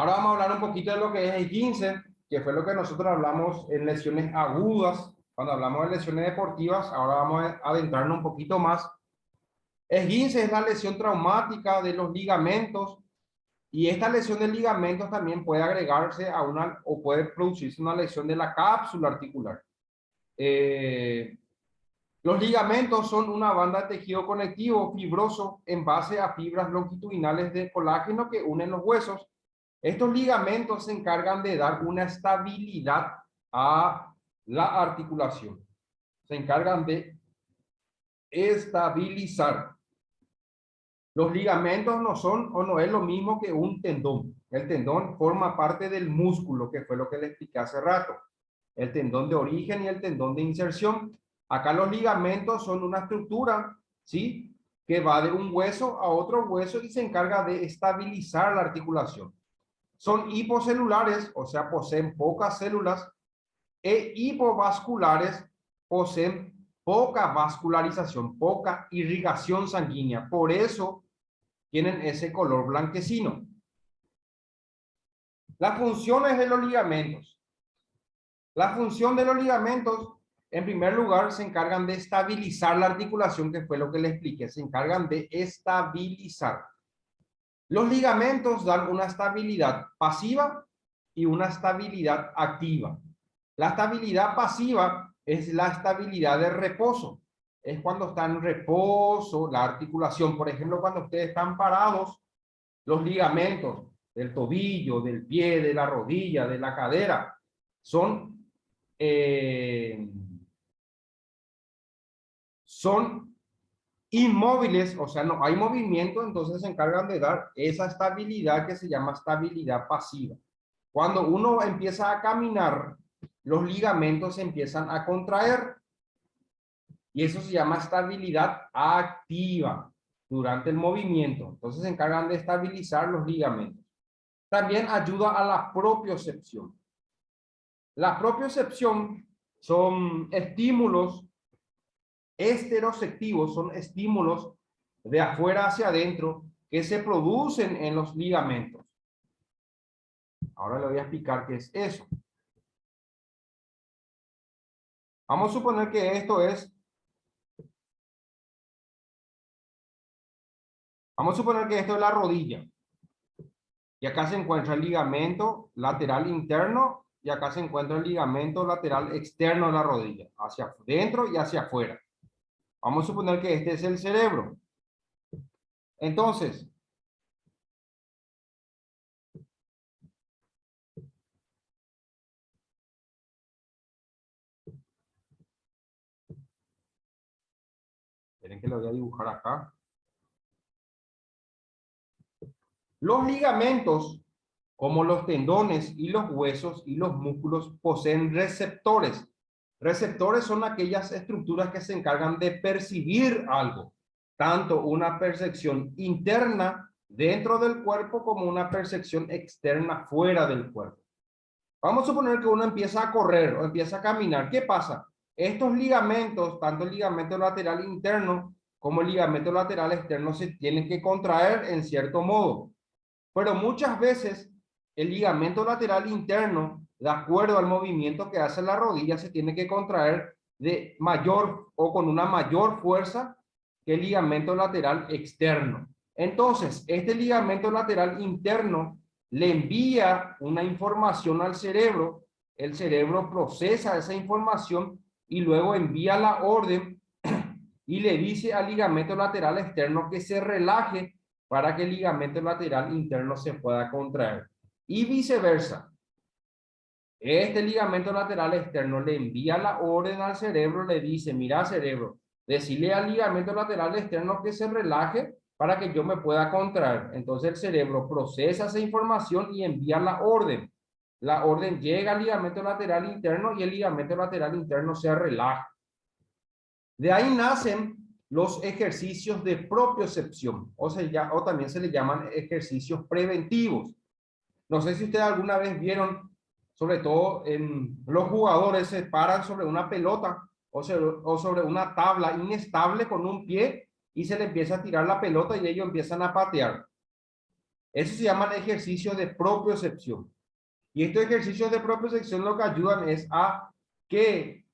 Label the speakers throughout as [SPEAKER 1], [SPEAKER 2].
[SPEAKER 1] Ahora vamos a hablar un poquito de lo que es el 15, que fue lo que nosotros hablamos en lesiones agudas. Cuando hablamos de lesiones deportivas, ahora vamos a adentrarnos un poquito más. El 15 es la lesión traumática de los ligamentos y esta lesión de ligamentos también puede agregarse a una o puede producirse una lesión de la cápsula articular. Eh, los ligamentos son una banda de tejido conectivo fibroso en base a fibras longitudinales de colágeno que unen los huesos. Estos ligamentos se encargan de dar una estabilidad a la articulación. Se encargan de estabilizar. Los ligamentos no son o no es lo mismo que un tendón. El tendón forma parte del músculo, que fue lo que le expliqué hace rato. El tendón de origen y el tendón de inserción. Acá los ligamentos son una estructura, ¿sí? Que va de un hueso a otro hueso y se encarga de estabilizar la articulación. Son hipocelulares, o sea, poseen pocas células, e hipovasculares, poseen poca vascularización, poca irrigación sanguínea. Por eso tienen ese color blanquecino. Las funciones de los ligamentos. La función de los ligamentos, en primer lugar, se encargan de estabilizar la articulación, que fue lo que le expliqué. Se encargan de estabilizar. Los ligamentos dan una estabilidad pasiva y una estabilidad activa. La estabilidad pasiva es la estabilidad de reposo. Es cuando está en reposo la articulación. Por ejemplo, cuando ustedes están parados, los ligamentos del tobillo, del pie, de la rodilla, de la cadera, son inmóviles, o sea, no hay movimiento, entonces se encargan de dar esa estabilidad que se llama estabilidad pasiva. Cuando uno empieza a caminar, los ligamentos se empiezan a contraer y eso se llama estabilidad activa durante el movimiento. Entonces se encargan de estabilizar los ligamentos. También ayuda a la propiocepción. La propiocepción son estímulos esteroceptivos, son estímulos de afuera hacia adentro que se producen en los ligamentos. Ahora le voy a explicar qué es eso. Vamos a suponer que esto es, vamos a suponer que esto es la rodilla. Y acá se encuentra el ligamento lateral interno y acá se encuentra el ligamento lateral externo de la rodilla, hacia adentro y hacia afuera. Vamos a suponer que este es el cerebro. Entonces, esperen que lo voy a dibujar acá. Los ligamentos, como los tendones y los huesos y los músculos, poseen receptores. Receptores son aquellas estructuras que se encargan de percibir algo, tanto una percepción interna dentro del cuerpo como una percepción externa fuera del cuerpo. Vamos a suponer que uno empieza a correr o empieza a caminar. ¿Qué pasa? Estos ligamentos, tanto el ligamento lateral interno como el ligamento lateral externo, se tienen que contraer en cierto modo. Pero muchas veces el ligamento lateral interno, de acuerdo al movimiento que hace la rodilla, se tiene que contraer de mayor o con una mayor fuerza que el ligamento lateral externo. Entonces, este ligamento lateral interno le envía una información al cerebro, el cerebro procesa esa información y luego envía la orden y le dice al ligamento lateral externo que se relaje para que el ligamento lateral interno se pueda contraer. Y viceversa. Este ligamento lateral externo le envía la orden al cerebro, le dice, mira cerebro, decirle al ligamento lateral externo que se relaje para que yo me pueda contraer. Entonces el cerebro procesa esa información y envía la orden. La orden llega al ligamento lateral interno y el ligamento lateral interno se relaja. De ahí nacen los ejercicios de propiocepción, o también se le llaman ejercicios preventivos. No sé si ustedes alguna vez vieron, sobre todo en los jugadores se paran sobre una pelota o sobre una tabla inestable con un pie y se le empieza a tirar la pelota y ellos empiezan a patear. Eso se llama ejercicio de propiocepción. Y estos ejercicios de propiocepción lo que ayudan es a que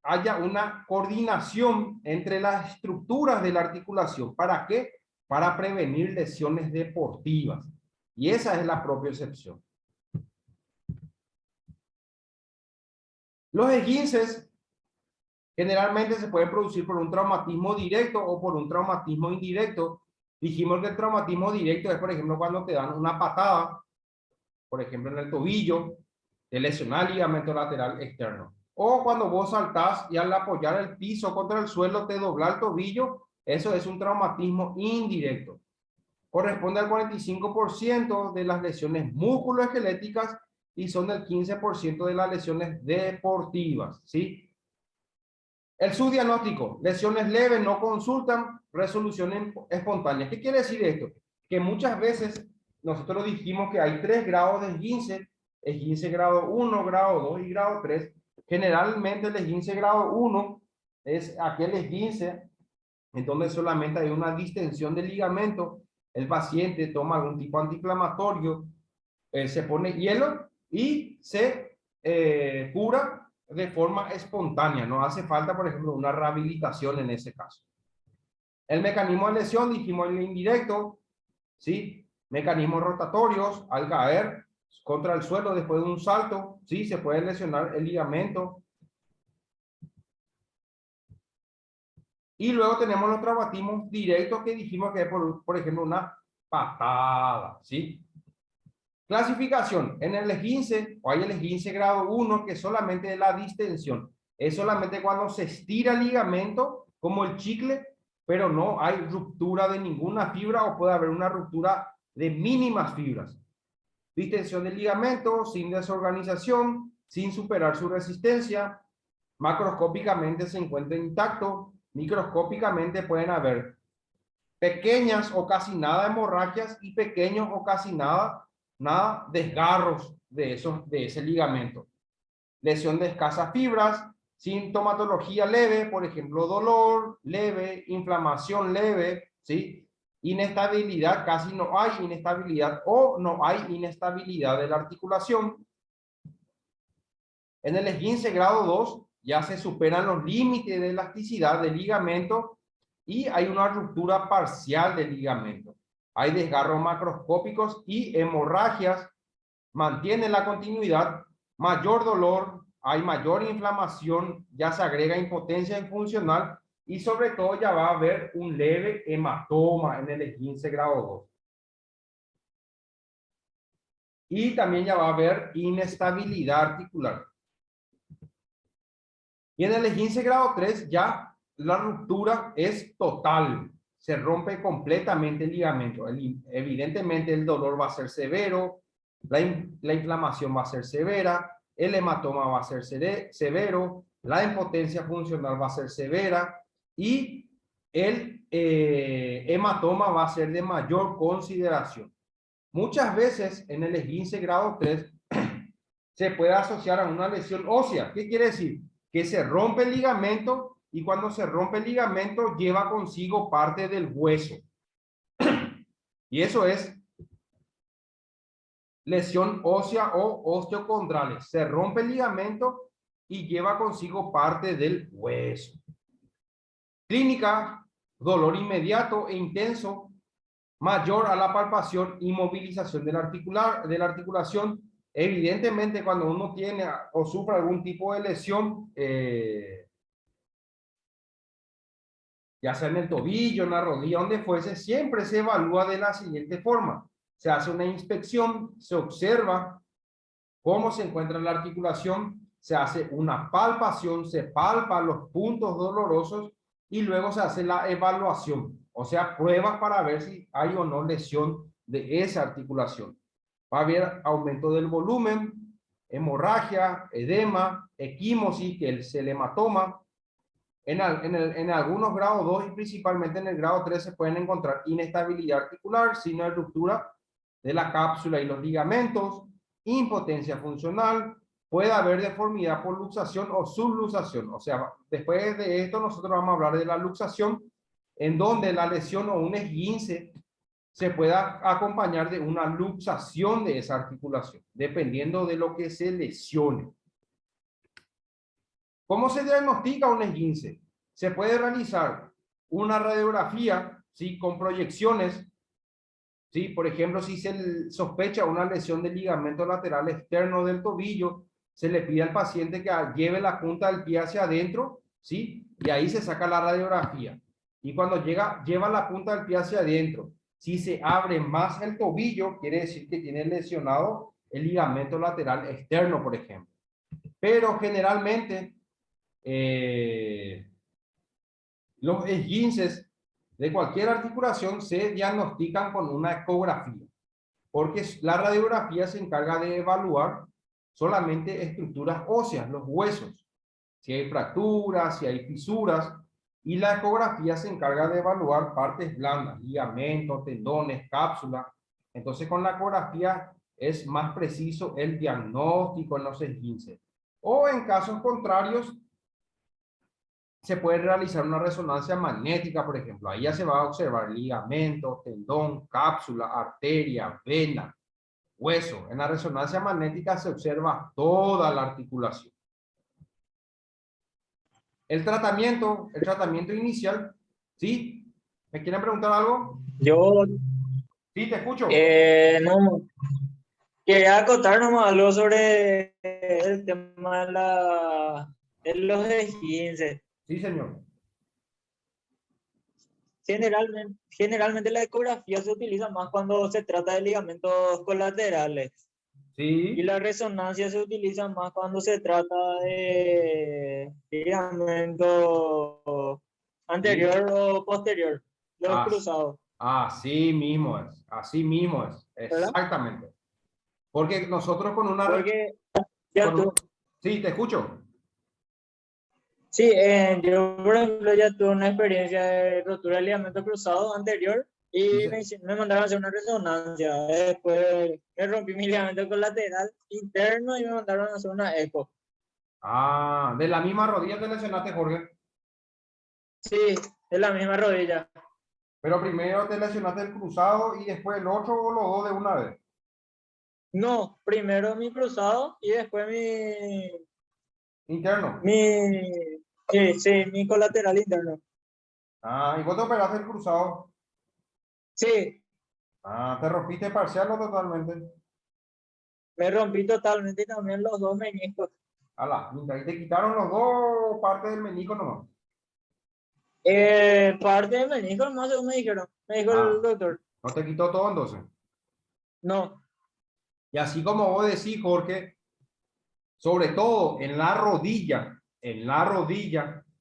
[SPEAKER 1] haya una coordinación entre las estructuras de la articulación. ¿Para qué? Para prevenir lesiones deportivas. Y esa es la propiocepción. Los esguinces generalmente se pueden producir por un traumatismo directo o por un traumatismo indirecto. Dijimos que el traumatismo directo es, por ejemplo, cuando te dan una patada, por ejemplo, en el tobillo, te lesiona el ligamento lateral externo. O cuando vos saltás y al apoyar el piso contra el suelo te dobla el tobillo, eso es un traumatismo indirecto. Corresponde al 45% de las lesiones musculoesqueléticas y son el 15% de las lesiones deportivas, ¿sí? El subdiagnóstico, lesiones leves, no consultan, resolución espontánea. ¿Qué quiere decir esto? Que muchas veces nosotros dijimos que hay 3 grados de esguince, esguince grado 1, grado 2 y grado 3. Generalmente el esguince grado 1 es aquel esguince en donde solamente hay una distensión del ligamento, el paciente toma algún tipo antiinflamatorio, se pone hielo y se cura de forma espontánea. No hace falta, por ejemplo, una rehabilitación en ese caso. El mecanismo de lesión, dijimos el indirecto, ¿sí? Mecanismos rotatorios, al caer contra el suelo después de un salto, ¿sí? Se puede lesionar el ligamento. Y luego tenemos los traumatismos directos que dijimos que es, por ejemplo, una patada, ¿sí? Clasificación. En el esguince, o hay el esguince grado 1, que solamente es la distensión. Es solamente cuando se estira el ligamento, como el chicle, pero no hay ruptura de ninguna fibra o puede haber una ruptura de mínimas fibras. Distensión del ligamento, sin desorganización, sin superar su resistencia. Macroscópicamente se encuentra intacto. Microscópicamente pueden haber pequeñas o casi nada hemorragias y pequeños o casi nada desgarros de ese ligamento. Lesión de escasas fibras, sintomatología leve, por ejemplo, dolor leve, inflamación leve, ¿sí? Inestabilidad, casi no hay inestabilidad o no hay inestabilidad de la articulación. En el esguince grado 2 ya se superan los límites de elasticidad del ligamento y hay una ruptura parcial del ligamento. Hay desgarros macroscópicos y hemorragias, mantienen la continuidad, mayor dolor, hay mayor inflamación, ya se agrega impotencia funcional y sobre todo ya va a haber un leve hematoma en el esguince grado 2. Y también ya va a haber inestabilidad articular. Y en el esguince grado 3 ya la ruptura es total, se rompe completamente el ligamento. Evidentemente el dolor va a ser severo, la inflamación va a ser severa, el hematoma va a ser severo, la impotencia funcional va a ser severa y el hematoma va a ser de mayor consideración. Muchas veces en el esguince grado 3 se puede asociar a una lesión ósea. ¿Qué quiere decir? Que se rompe el ligamento y cuando se rompe el ligamento lleva consigo parte del hueso. Y eso es lesión ósea o osteocondrales. Se rompe el ligamento y lleva consigo parte del hueso. Clínica, dolor inmediato e intenso, mayor a la palpación y movilización de la articulación. Evidentemente, cuando uno tiene o sufre algún tipo de lesión, ya sea en el tobillo, en la rodilla, donde fuese, siempre se evalúa de la siguiente forma. Se hace una inspección, se observa cómo se encuentra la articulación, se hace una palpación, se palpa los puntos dolorosos y luego se hace la evaluación, o sea, pruebas para ver si hay o no lesión de esa articulación. Va a haber aumento del volumen, hemorragia, edema, equimosis, que es el hematoma. En algunos grados 2 y principalmente en el grado 3 se pueden encontrar inestabilidad articular, signo de ruptura de la cápsula y los ligamentos, impotencia funcional, puede haber deformidad por luxación o subluxación. O sea, después de esto nosotros vamos a hablar de la luxación, en donde la lesión o un esguince se puede acompañar de una luxación de esa articulación, dependiendo de lo que se lesione. ¿Cómo se diagnostica un esguince? Se puede realizar una radiografía, ¿sí? Con proyecciones, ¿sí? Por ejemplo, si se sospecha una lesión del ligamento lateral externo del tobillo, se le pide al paciente que lleve la punta del pie hacia adentro, ¿sí? Y ahí se saca la radiografía. Y cuando lleva la punta del pie hacia adentro, si se abre más el tobillo, quiere decir que tiene lesionado el ligamento lateral externo, por ejemplo. Pero generalmente los esguinces de cualquier articulación se diagnostican con una ecografía, porque la radiografía se encarga de evaluar solamente estructuras óseas, los huesos, si hay fracturas, si hay fisuras, y la ecografía se encarga de evaluar partes blandas, ligamentos, tendones, cápsulas. Entonces con la ecografía es más preciso el diagnóstico en los esguinces. O en casos contrarios, se puede realizar una resonancia magnética, por ejemplo. Ahí ya se va a observar ligamento, tendón, cápsula, arteria, vena, hueso. En la resonancia magnética se observa toda la articulación. El tratamiento inicial, ¿sí? ¿Me quieren preguntar algo?
[SPEAKER 2] Yo,
[SPEAKER 1] Sí, te escucho.
[SPEAKER 2] no, quería acotar nomás algo sobre el tema de los esguinces.
[SPEAKER 1] Sí, señor.
[SPEAKER 2] Generalmente la ecografía se utiliza más cuando se trata de ligamentos colaterales y
[SPEAKER 1] Sí.
[SPEAKER 2] la resonancia se utiliza más cuando se trata de ligamento
[SPEAKER 1] Sí.
[SPEAKER 2] anterior o posterior, los
[SPEAKER 1] As-
[SPEAKER 2] cruzados,
[SPEAKER 1] Así mismo es. Así mismo es.
[SPEAKER 2] ¿verdad?
[SPEAKER 1] Exactamente. Porque nosotros con una...
[SPEAKER 2] Porque ya tú,
[SPEAKER 1] Sí, te escucho.
[SPEAKER 2] sí, yo por ejemplo ya tuve una experiencia de rotura de ligamento cruzado anterior y
[SPEAKER 1] Dice,
[SPEAKER 2] me mandaron a hacer una resonancia. Después me rompí mi ligamento colateral interno y me mandaron a hacer una eco.
[SPEAKER 1] de la misma rodilla te lesionaste, Jorge.
[SPEAKER 2] Sí, es la misma rodilla.
[SPEAKER 1] Pero primero te lesionaste el cruzado y después el otro o los dos de una vez.
[SPEAKER 2] No, primero mi cruzado y después
[SPEAKER 1] Interno.
[SPEAKER 2] mi, sí, mi colateral interno.
[SPEAKER 1] ¿Y vos te operaste el cruzado?
[SPEAKER 2] Sí,
[SPEAKER 1] ¿Te rompiste parcial o totalmente?
[SPEAKER 2] me rompí totalmente también los dos meniscos.
[SPEAKER 1] Y te quitaron los dos partes del menisco nomás.
[SPEAKER 2] Parte de menisco, más según me dijeron, me dijo el
[SPEAKER 1] Ah,
[SPEAKER 2] doctor.
[SPEAKER 1] no te quitó todo entonces.
[SPEAKER 2] No,
[SPEAKER 1] Y así como vos decís, Jorge, sobre todo en la rodilla,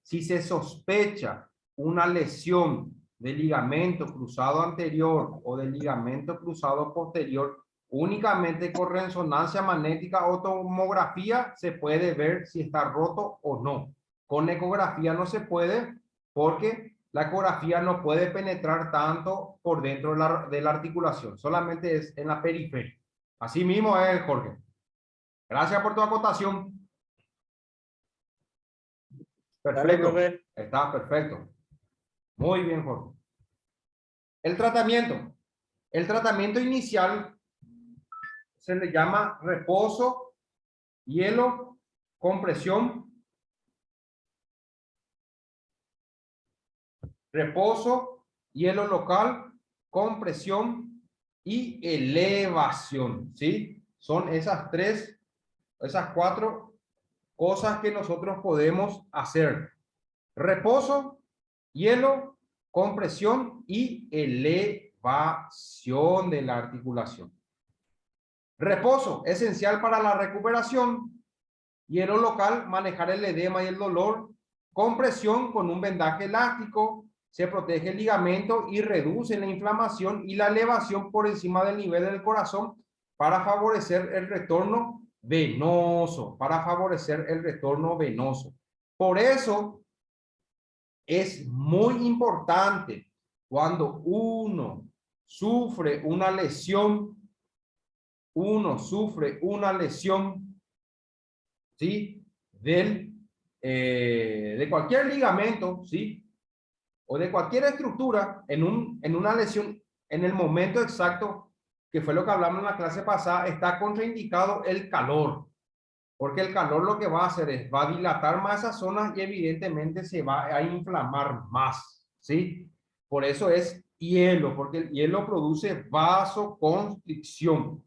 [SPEAKER 1] si se sospecha una lesión del ligamento cruzado anterior o del ligamento cruzado posterior, únicamente con resonancia magnética o tomografía se puede ver si está roto o no. Con ecografía no se puede porque la ecografía no puede penetrar tanto por dentro de la articulación, solamente es en la periferia. Así mismo es, Jorge. Gracias por tu acotación.
[SPEAKER 2] dale,
[SPEAKER 1] Perfecto.
[SPEAKER 2] profe.
[SPEAKER 1] Está perfecto. Muy bien, Jorge. El tratamiento. El tratamiento inicial se le llama reposo, hielo, compresión, reposo, hielo local, compresión y elevación. ¿Sí? Son esas cuatro cosas que nosotros podemos hacer. Reposo, hielo, compresión y elevación de la articulación. Reposo, esencial para la recuperación. Hielo local, manejar el edema y el dolor. Compresión con un vendaje elástico, se protege el ligamento y reduce la inflamación y la elevación por encima del nivel del corazón para favorecer el retorno venoso, Por eso es muy importante cuando uno sufre una lesión, ¿sí? De cualquier ligamento, ¿sí? O de cualquier estructura en una lesión en el momento exacto, que fue lo que hablamos en la clase pasada, está contraindicado el calor. Porque el calor lo que va a hacer es, va a dilatar más esas zonas y evidentemente se va a inflamar más, ¿sí? Por eso es hielo, porque el hielo produce vasoconstricción.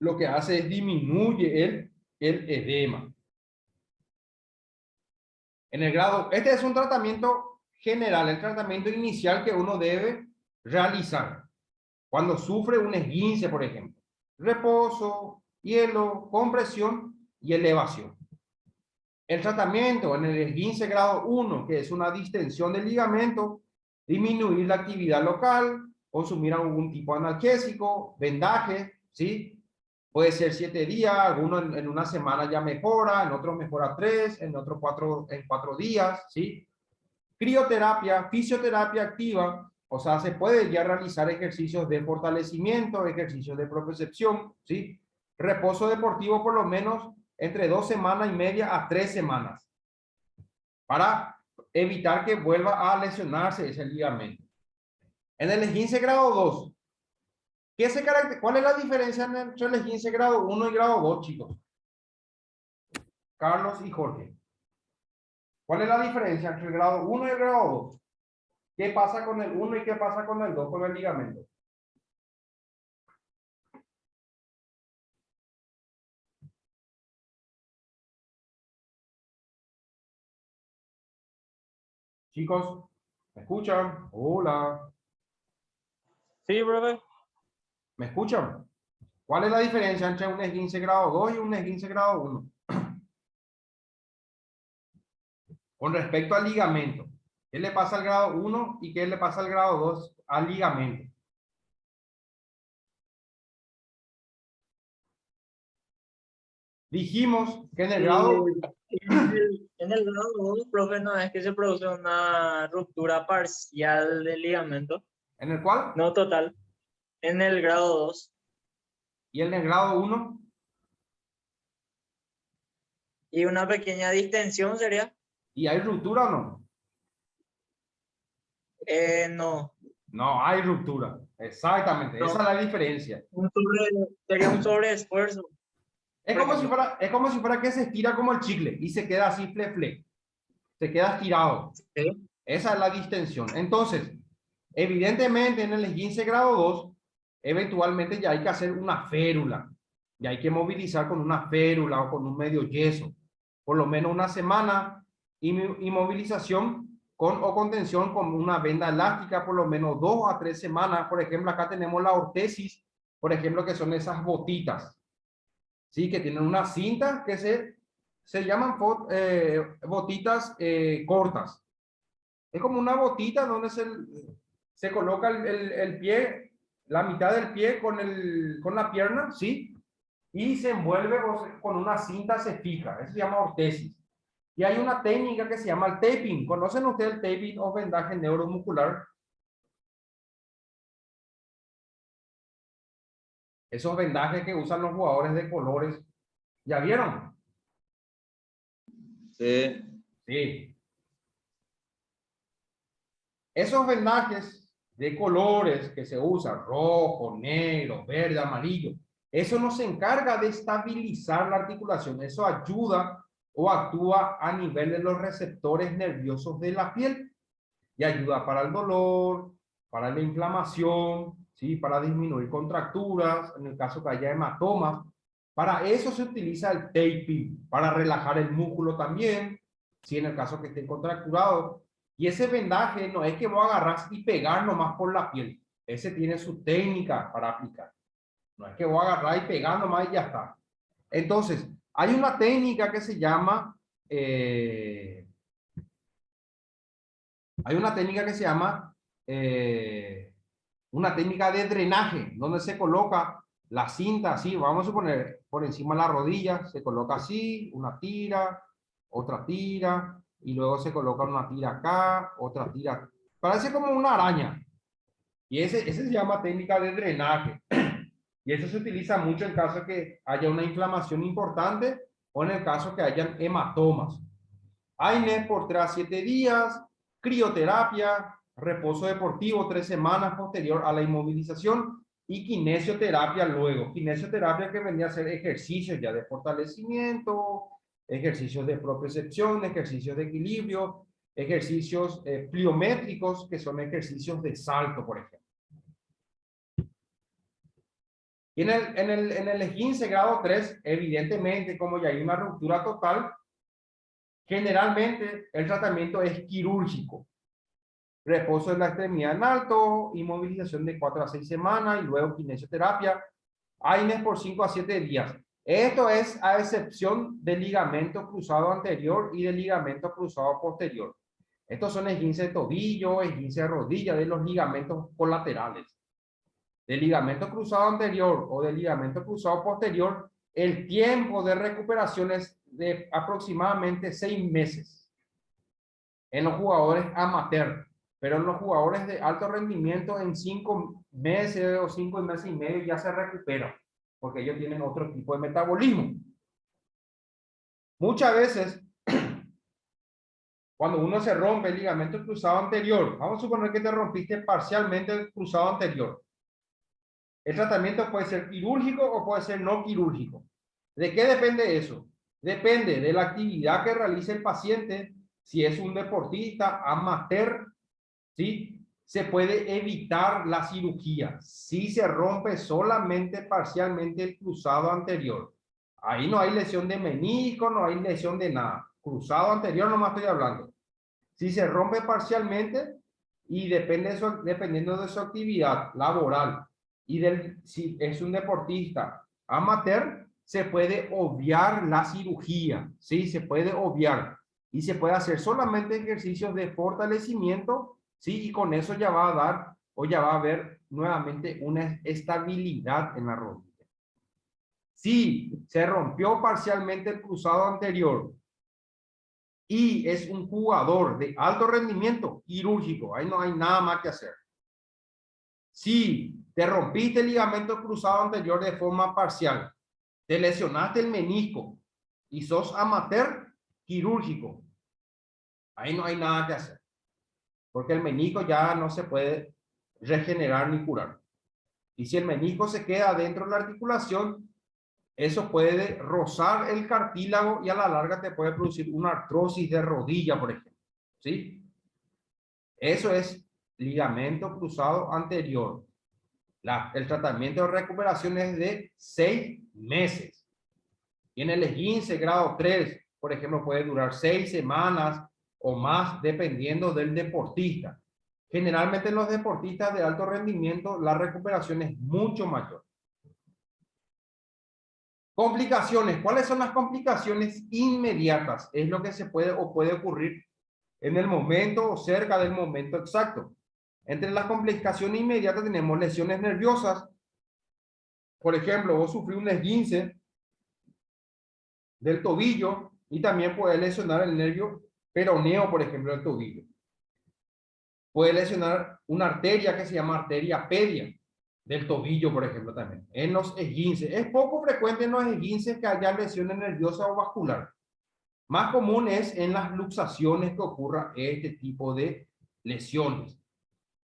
[SPEAKER 1] Lo que hace es disminuye el edema. En el grado, este es un tratamiento general, el tratamiento inicial que uno debe realizar cuando sufre un esguince, por ejemplo. Reposo, hielo, compresión y elevación. El tratamiento en el esguince grado 1, que es una distensión del ligamento, disminuir la actividad local, consumir algún tipo de analgésico, vendaje, ¿sí? Puede ser 7 días, algunos en una semana ya mejora, en otros mejora 3, en otros 4 días, ¿sí? Crioterapia, fisioterapia activa, o sea, se puede ya realizar ejercicios de fortalecimiento, ejercicios de propiocepción, ¿sí? Reposo deportivo por lo menos entre 2 semanas y media a 3 semanas para evitar que vuelva a lesionarse ese ligamento. En el esguince grado 2, ¿cuál es la diferencia entre el esguince grado 1 y grado 2, chicos? Carlos y Jorge. ¿Cuál es la diferencia entre el grado 1 y el grado 2? ¿Qué pasa con el 1 y qué pasa con el 2 con el ligamento? Chicos, ¿me escuchan? Hola.
[SPEAKER 2] Sí, profe.
[SPEAKER 1] ¿Me escuchan? ¿Cuál es la diferencia entre un esguince grado 2 y un esguince grado 1? Con respecto al ligamento. ¿Qué le pasa al grado 1 y qué le pasa al grado 2 al ligamento? Dijimos que en el grado...
[SPEAKER 2] En el grado 2, profe, no es que se produce una ruptura parcial del ligamento,
[SPEAKER 1] ¿En el cual?
[SPEAKER 2] no total. En el grado 2.
[SPEAKER 1] ¿Y en el grado 1?
[SPEAKER 2] Y una pequeña distensión sería.
[SPEAKER 1] ¿Y hay ruptura o no?
[SPEAKER 2] No.
[SPEAKER 1] No hay ruptura. Exactamente.
[SPEAKER 2] No.
[SPEAKER 1] Esa es la diferencia.
[SPEAKER 2] Sería un sobreesfuerzo.
[SPEAKER 1] Es como si fuera que se estira como el chicle y se queda así, fle. Se queda estirado.
[SPEAKER 2] ¿Sí?
[SPEAKER 1] Esa es la distensión. Entonces, evidentemente en el esguince grado 2, eventualmente ya hay que hacer una férula. Ya hay que movilizar con una férula o con un medio yeso. Por lo menos una semana. Y movilización con o contención con una venda elástica por lo menos 2 a 3 semanas. Por ejemplo, acá tenemos la ortesis, por ejemplo, que son esas botitas. ¿Sí? Que tienen una cinta que se llaman botitas cortas. Es como una botita donde se coloca el pie, la mitad del pie con la pierna, ¿sí? Y se envuelve con una cinta, se fija. Eso se llama ortesis. Y hay una técnica que se llama el taping. ¿Conocen ustedes el taping o vendaje neuromuscular? Esos vendajes que usan los jugadores de colores. ¿Ya vieron?
[SPEAKER 2] Sí.
[SPEAKER 1] Sí. Esos vendajes de colores que se usan, rojo, negro, verde, amarillo, eso no se encarga de estabilizar la articulación, eso ayuda o actúa a nivel de los receptores nerviosos de la piel y ayuda para el dolor, para la inflamación, ¿sí? Para disminuir contracturas, en el caso que haya hematomas. Para eso se utiliza el taping, para relajar el músculo también, ¿sí? En el caso que esté contracturado. Y ese vendaje no es que vos agarras y pegar nomás por la piel. Ese tiene su técnica para aplicar. No es que vos agarrar y pegar nomás y ya está. Entonces, hay una técnica que se llama... hay una técnica que se llama una técnica de drenaje, donde se coloca la cinta así, vamos a suponer, por encima de la rodilla, se coloca así, una tira, otra tira, y luego se coloca una tira acá, otra tira. Parece como una araña. Y ese se llama técnica de drenaje. Y eso se utiliza mucho en caso de que haya una inflamación importante o en el caso que hayan hematomas. AINE por 3 a 7 días, crioterapia, reposo deportivo 3 semanas posterior a la inmovilización y kinesioterapia luego. Kinesioterapia que vendría a ser ejercicios ya de fortalecimiento, ejercicios de propiocepción, ejercicios de equilibrio, ejercicios pliométricos, que son ejercicios de salto, por ejemplo. Y en el esguince grado 3, evidentemente, como ya hay una ruptura total, generalmente el tratamiento es quirúrgico. Reposo de la extremidad en alto, inmovilización de 4 a 6 semanas y luego kinesioterapia, AINES por 5 a 7 días. Esto es a excepción del ligamento cruzado anterior y del ligamento cruzado posterior. Estos son esguince de tobillo, esguince de rodilla, de los ligamentos colaterales. Del ligamento cruzado anterior o del ligamento cruzado posterior, el tiempo de recuperación es de aproximadamente 6 meses en los jugadores amateur, pero en los jugadores de alto rendimiento en 5 meses o 5 meses y medio ya se recuperan, porque ellos tienen otro tipo de metabolismo. Muchas veces, cuando uno se rompe el ligamento cruzado anterior, vamos a suponer que te rompiste parcialmente el cruzado anterior. El tratamiento puede ser quirúrgico o puede ser no quirúrgico. ¿De qué depende eso? Depende de la actividad que realice el paciente. Si es un deportista amateur, ¿sí? Se puede evitar la cirugía si se rompe solamente parcialmente el cruzado anterior. Ahí no hay lesión de menisco, no hay lesión de nada. Cruzado anterior nomás estoy hablando. Si se rompe parcialmente y dependiendo de su actividad laboral y si es un deportista amateur, se puede obviar la cirugía, ¿sí? Se puede obviar y se puede hacer solamente ejercicios de fortalecimiento, ¿sí? Y con eso ya va a dar o ya va a haber nuevamente una estabilidad en la rodilla. Si se rompió parcialmente el cruzado anterior y es un jugador de alto rendimiento quirúrgico, ahí no hay nada más que hacer. Si te rompiste el ligamento cruzado anterior de forma parcial, te lesionaste el menisco y sos amateur quirúrgico, ahí no hay nada que hacer, porque el menisco ya no se puede regenerar ni curar. Y si el menisco se queda dentro de la articulación, eso puede rozar el cartílago y a la larga te puede producir una artrosis de rodilla, por ejemplo. ¿Sí? Eso es ligamento cruzado anterior. El tratamiento de recuperación es de 6 meses. Y en el esguince grado 3, por ejemplo, puede durar 6 semanas o más, dependiendo del deportista. Generalmente en los deportistas de alto rendimiento, la recuperación es mucho mayor. Complicaciones. ¿Cuáles son las complicaciones inmediatas? Es lo que se puede o puede ocurrir en el momento o cerca del momento exacto. Entre las complicaciones inmediatas tenemos lesiones nerviosas. Por ejemplo, vos sufrís un esguince del tobillo y también puede lesionar el nervio peroneo, por ejemplo, del tobillo. Puede lesionar una arteria que se llama arteria pedia del tobillo, por ejemplo, también. En los esguinces. Es poco frecuente en los esguinces que haya lesiones nerviosas o vascular. Más común es en las luxaciones que ocurra este tipo de lesiones.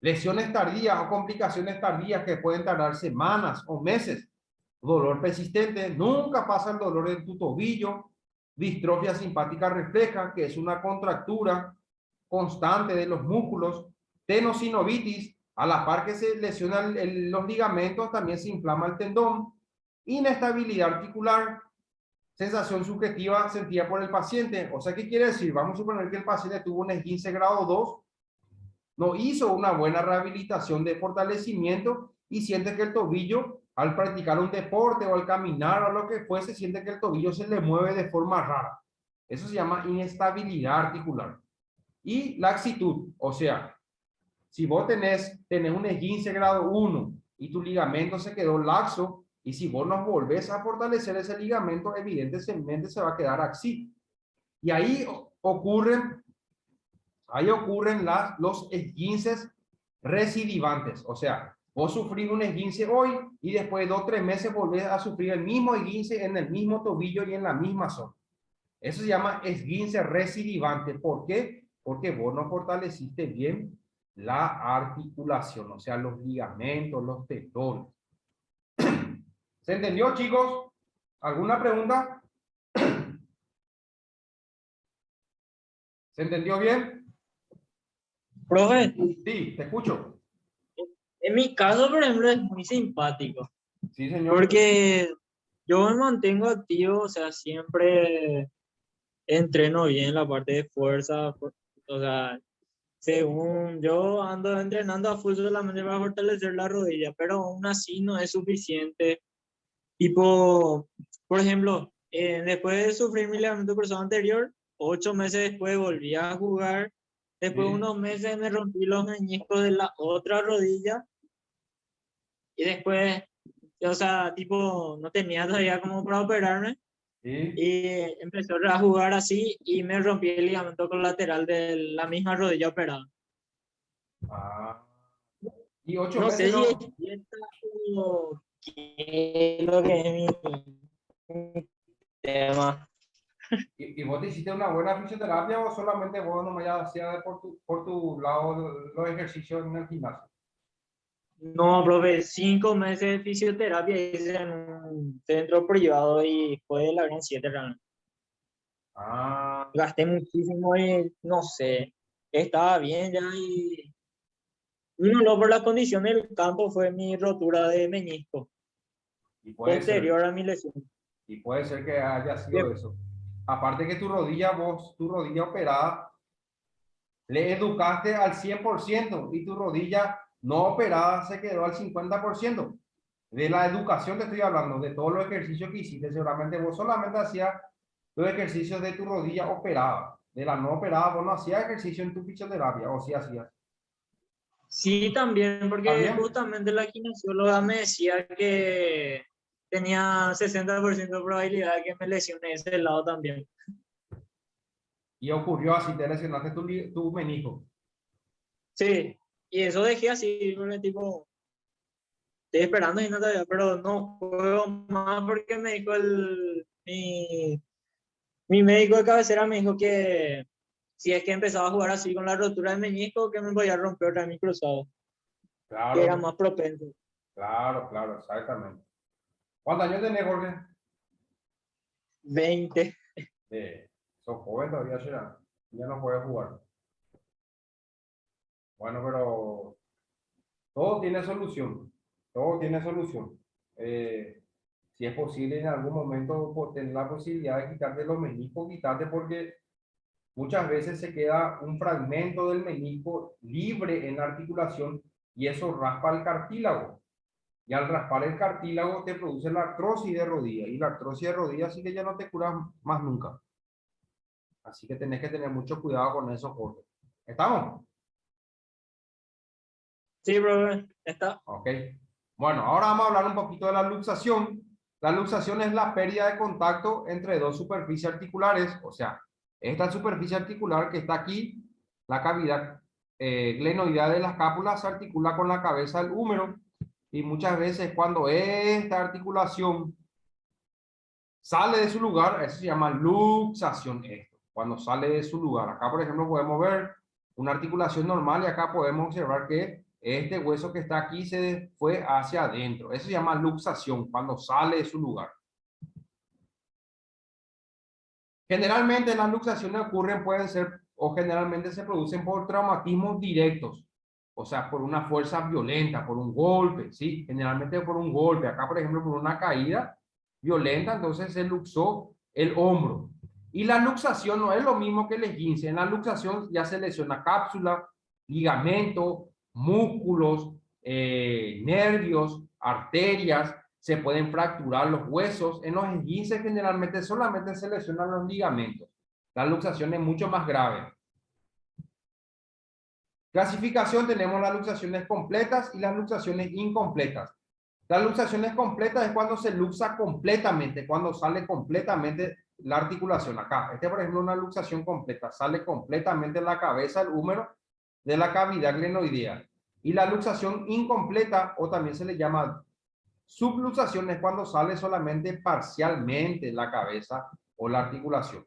[SPEAKER 1] Lesiones tardías o complicaciones tardías que pueden tardar semanas o meses. Dolor persistente, nunca pasa el dolor en tu tobillo. Distrofia simpática refleja, que es una contractura constante de los músculos. Tenosinovitis, a la par que se lesionan los ligamentos, también se inflama el tendón. Inestabilidad articular, sensación subjetiva sentida por el paciente. O sea, ¿qué quiere decir? Vamos a suponer que el paciente tuvo un esguince grado 2, no hizo una buena rehabilitación de fortalecimiento y siente que el tobillo, al practicar un deporte o al caminar o lo que fuese, siente que el tobillo se le mueve de forma rara. Eso se llama inestabilidad articular. Y laxitud, o sea, si vos tenés un esguince grado 1 y tu ligamento se quedó laxo, y si vos no volvés a fortalecer ese ligamento, evidentemente se va a quedar así. Y ahí ocurren los esguinces recidivantes. O sea, vos sufrís un esguince hoy y después de 2 o 3 meses volvés a sufrir el mismo esguince en el mismo tobillo y en la misma zona. Eso se llama esguince recidivante. ¿Por qué? Porque vos no fortaleciste bien la articulación, o sea, los ligamentos, los tendones. ¿Se entendió, chicos? ¿Alguna pregunta? ¿Se entendió bien?
[SPEAKER 2] Profe,
[SPEAKER 1] Sí, te escucho.
[SPEAKER 2] en mi caso, por ejemplo, es muy simpático,
[SPEAKER 1] Sí, señor.
[SPEAKER 2] porque yo me mantengo activo, o sea, siempre entreno bien la parte de fuerza, o sea, según yo ando entrenando a full solamente para fortalecer la rodilla, pero aún así no es suficiente. Tipo, por ejemplo, después de sufrir mi ligamento cruzado anterior, 8 meses después volví a jugar. Después de
[SPEAKER 1] Sí,
[SPEAKER 2] unos meses me rompí los meñiscos de la otra rodilla y después, o sea, tipo, no tenía todavía como para operarme
[SPEAKER 1] sí.
[SPEAKER 2] y empecé a jugar así y me rompí el ligamento colateral de la misma rodilla operada.
[SPEAKER 1] Ah, y 8 meses
[SPEAKER 2] No sé si es
[SPEAKER 1] no.
[SPEAKER 2] dieta o qué es lo que es mi tema.
[SPEAKER 1] ¿Y vos te hiciste una buena fisioterapia o solamente vos nomás ya hacías por tu lado los ejercicios en el gimnasio?
[SPEAKER 2] No, profe, 5 meses de fisioterapia hice en un centro privado y fue la gran 7 realmente.
[SPEAKER 1] Ah,
[SPEAKER 2] Gasté muchísimo y no sé, estaba bien ya y uno no por la condición del campo fue mi rotura de meñisco
[SPEAKER 1] y puede ser,
[SPEAKER 2] posterior a mi lesión.
[SPEAKER 1] y puede ser que haya sido eso. Aparte que tu rodilla, tu rodilla operada, le educaste al 100% y tu rodilla no operada se quedó al 50%. De la educación te estoy hablando, de todos los ejercicios que hiciste, seguramente vos solamente hacías los ejercicios de tu rodilla operada. De la no operada, vos no hacías ejercicio en tu fisioterapia, o sí hacías.
[SPEAKER 2] Sí, también, porque
[SPEAKER 1] ¿También?
[SPEAKER 2] justamente la kinesióloga me decía que tenía 60% de probabilidad de que me lesione ese lado también.
[SPEAKER 1] Y ocurrió así, te lesionaste tu menisco.
[SPEAKER 2] Sí, y eso dejé así, porque tipo, estoy esperando y no todavía, pero no juego más porque me dijo mi médico de cabecera me dijo que si es que empezaba a jugar así con la rotura del meñisco, que me podía romper otra vez mi cruzado, que era
[SPEAKER 1] Claro,
[SPEAKER 2] más propenso.
[SPEAKER 1] claro, claro, exactamente. ¿Cuántos años tenés, Jorge?
[SPEAKER 2] 20.
[SPEAKER 1] Sos joven todavía, será. Ya no puedes jugar. Bueno, pero todo tiene solución. Todo tiene solución. Si es posible en algún momento tener la posibilidad de quitarte los meniscos, quitarte porque muchas veces se queda un fragmento del menisco libre en la articulación y eso raspa el cartílago. Y al raspar el cartílago te produce la artrosis de rodilla. Y la artrosis de rodilla sí que ya no te curas más nunca. Así que tenés que tener mucho cuidado con eso, Jorge. ¿Estamos?
[SPEAKER 2] Sí, bro, está.
[SPEAKER 1] Ok. Bueno, ahora vamos a hablar un poquito de la luxación. La luxación es la pérdida de contacto entre dos superficies articulares. O sea, esta superficie articular que está aquí, la cavidad glenoidal de la escápula, se articula con la cabeza del húmero. Y muchas veces cuando esta articulación sale de su lugar, eso se llama luxación. Esto, cuando sale de su lugar. Acá, por ejemplo, podemos ver una articulación normal y acá podemos observar que este hueso que está aquí se fue hacia adentro. Eso se llama luxación, cuando sale de su lugar. Generalmente las luxaciones ocurren, pueden ser, o generalmente se producen por traumatismos directos. O sea, por una fuerza violenta, por un golpe, ¿sí? Generalmente por un golpe. Acá, por ejemplo, por una caída violenta, entonces se luxó el hombro. Y la luxación no es lo mismo que el esguince. En la luxación ya se lesiona cápsula, ligamento, músculos, nervios, arterias, se pueden fracturar los huesos. En los esguinces generalmente solamente se lesionan los ligamentos. La luxación es mucho más grave. Clasificación, tenemos las luxaciones completas y las luxaciones incompletas. Las luxaciones completas es cuando se luxa completamente, cuando sale completamente la articulación acá. Este, por ejemplo, una luxación completa, sale completamente la cabeza, el húmero de la cavidad glenoidea. Y la luxación incompleta, o también se le llama subluxación, es cuando sale solamente parcialmente la cabeza o la articulación.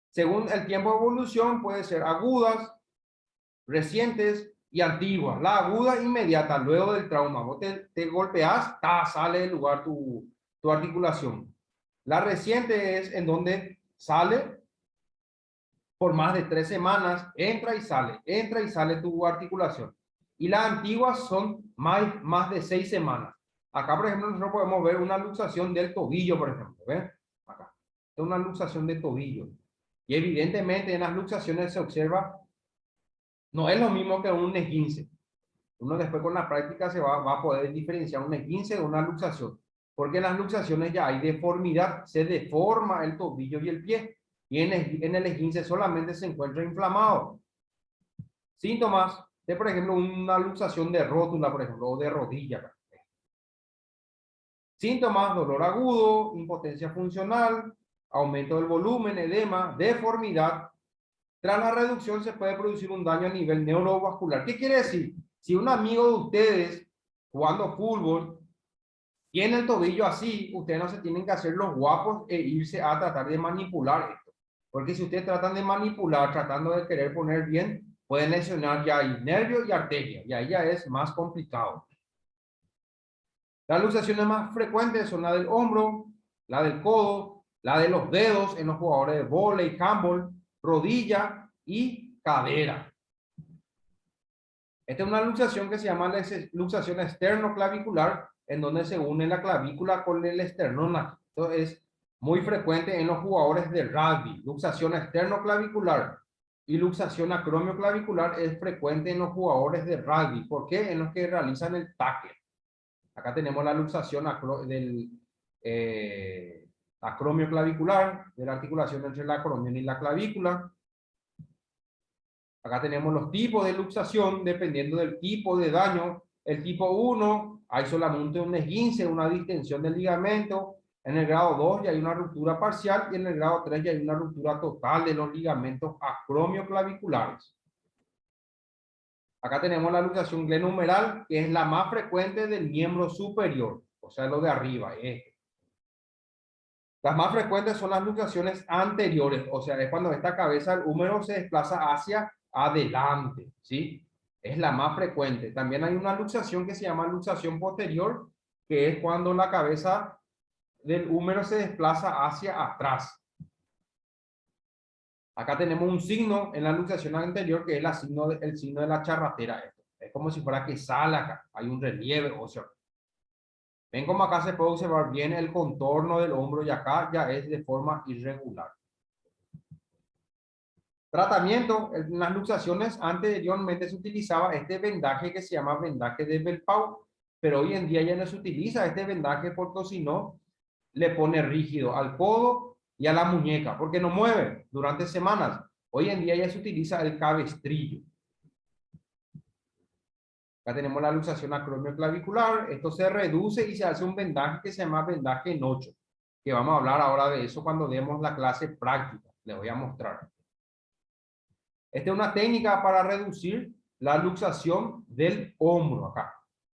[SPEAKER 1] Según el tiempo de evolución, puede ser agudas, recientes y antiguas. La aguda, inmediata, luego del trauma. Vos te golpeas, sale del lugar tu articulación. La reciente es en donde sale por más de 3 semanas, entra y sale tu articulación. Y las antiguas son más de 6 semanas. Acá, por ejemplo, nosotros podemos ver una luxación del tobillo, por ejemplo. ¿Ven? Acá. Es una luxación de tobillo. Y evidentemente en las luxaciones se observa, no es lo mismo que un esguince. Uno después con la práctica va a poder diferenciar un esguince de una luxación. Porque en las luxaciones ya hay deformidad, se deforma el tobillo y el pie. Y en el esguince solamente se encuentra inflamado. Síntomas de, por ejemplo, una luxación de rótula, por ejemplo, o de rodilla. Síntomas: dolor agudo, impotencia funcional, aumento del volumen, edema, deformidad. Tras la reducción se puede producir un daño a nivel neurovascular. ¿Qué quiere decir? Si un amigo de ustedes jugando fútbol tiene el tobillo así, ustedes no se tienen que hacer los guapos e irse a tratar de manipular esto. Porque si ustedes tratan de manipular, tratando de querer poner bien, pueden lesionar ya el nervio y arteria, y ahí ya es más complicado. Las luxaciones más frecuentes son la del hombro, la del codo, la de los dedos en los jugadores de vóley, handball, rodilla y cadera. Esta es una luxación que se llama la luxación esternoclavicular, en donde se une la clavícula con el esternón. Esto es muy frecuente en los jugadores de rugby. Luxación esternoclavicular y luxación acromioclavicular es frecuente en los jugadores de rugby. ¿Por qué? En los que realizan el tackle. Acá tenemos la luxación del acromioclavicular, de la articulación entre la acromion y la clavícula. Acá tenemos los tipos de luxación dependiendo del tipo de daño. El tipo 1, hay solamente un esguince, una distensión del ligamento. En el grado 2 ya hay una ruptura parcial y en el grado 3 ya hay una ruptura total de los ligamentos acromioclaviculares. Acá tenemos la luxación glenohumeral, que es la más frecuente del miembro superior, o sea, lo de arriba. Las más frecuentes son las luxaciones anteriores, o sea, es cuando esta cabeza del húmero se desplaza hacia adelante, ¿sí? Es la más frecuente. También hay una luxación que se llama luxación posterior, que es cuando la cabeza del húmero se desplaza hacia atrás. Acá tenemos un signo en la luxación anterior que es el signo de la charratera. Es como si fuera que sale acá. Hay un relieve óseo. Ven como acá se puede observar bien el contorno del hombro y acá ya es de forma irregular. Tratamiento. En las luxaciones anteriormente se utilizaba este vendaje que se llama vendaje de Belpau, pero hoy en día ya no se utiliza este vendaje porque si no le pone rígido al codo y a la muñeca, porque no mueve durante semanas. Hoy en día ya se utiliza el cabestrillo. Acá tenemos la luxación acromioclavicular. Esto se reduce y se hace un vendaje que se llama vendaje en 8, que vamos a hablar ahora de eso cuando demos la clase práctica. Les voy a mostrar. Esta es una técnica para reducir la luxación del hombro. Acá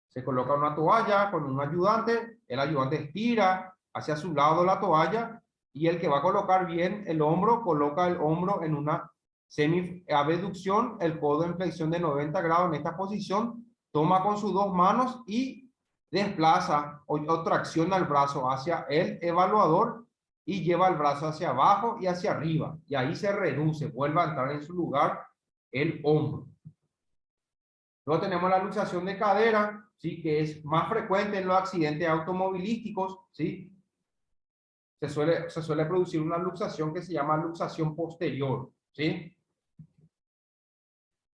[SPEAKER 1] se coloca una toalla con un ayudante. El ayudante estira hacia su lado la toalla y el que va a colocar bien el hombro, coloca el hombro en una semi-abducción, el codo en flexión de 90 grados en esta posición, toma con sus dos manos y desplaza o tracciona el brazo hacia el evaluador y lleva el brazo hacia abajo y hacia arriba. Y ahí se reduce, vuelve a entrar en su lugar el hombro. Luego tenemos la luxación de cadera, ¿sí? Que es más frecuente en los accidentes automovilísticos, ¿sí? Se suele producir una luxación que se llama luxación posterior, ¿sí?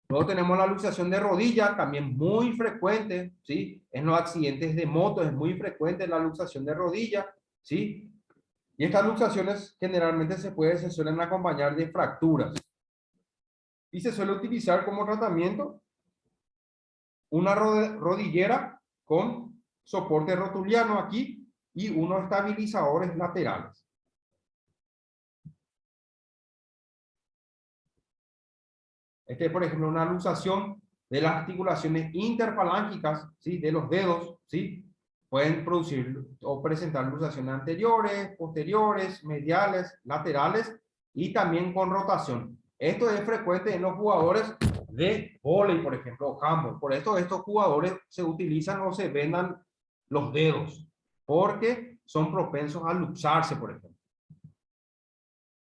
[SPEAKER 1] Luego tenemos la luxación de rodilla, también muy frecuente, ¿sí? En los accidentes de moto es muy frecuente la luxación de rodilla, ¿sí? Y estas luxaciones generalmente se suelen acompañar de fracturas. Y se suele utilizar como tratamiento una rodillera con soporte rotuliano aquí y unos estabilizadores laterales. Este es, por ejemplo, una luxación de las articulaciones interfalángicas, ¿sí? De los dedos, ¿sí? Pueden producir o presentar luxaciones anteriores, posteriores, mediales, laterales y también con rotación. Esto es frecuente en los jugadores de vóley, por ejemplo, o handball. Por esto estos jugadores se utilizan o se vendan los dedos, porque son propensos a luxarse, por ejemplo.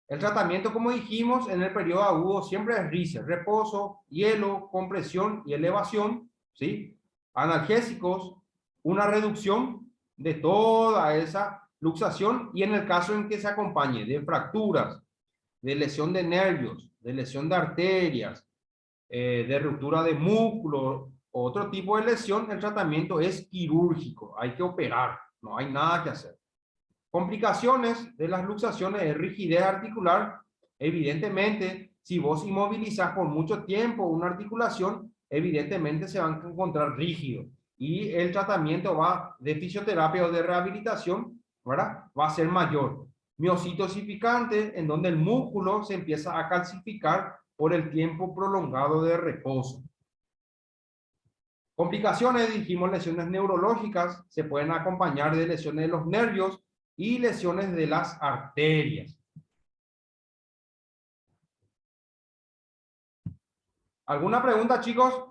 [SPEAKER 1] El tratamiento, como dijimos, en el periodo agudo siempre es RICE, reposo, hielo, compresión y elevación, ¿sí? Analgésicos, una reducción de toda esa luxación, y en el caso en que se acompañe de fracturas, de lesión de nervios, de lesión de arterias, de ruptura de músculo, otro tipo de lesión, el tratamiento es quirúrgico, hay que operar, no hay nada que hacer. Complicaciones de las luxaciones de rigidez articular. Evidentemente, si vos inmovilizás por mucho tiempo una articulación, evidentemente se van a encontrar rígidos. Y el tratamiento de fisioterapia o de rehabilitación, ¿verdad? Va a ser mayor. Miositis osificante, en donde el músculo se empieza a calcificar por el tiempo prolongado de reposo. Complicaciones, dijimos, lesiones neurológicas, se pueden acompañar de lesiones de los nervios y lesiones de las arterias. ¿Alguna pregunta, chicos?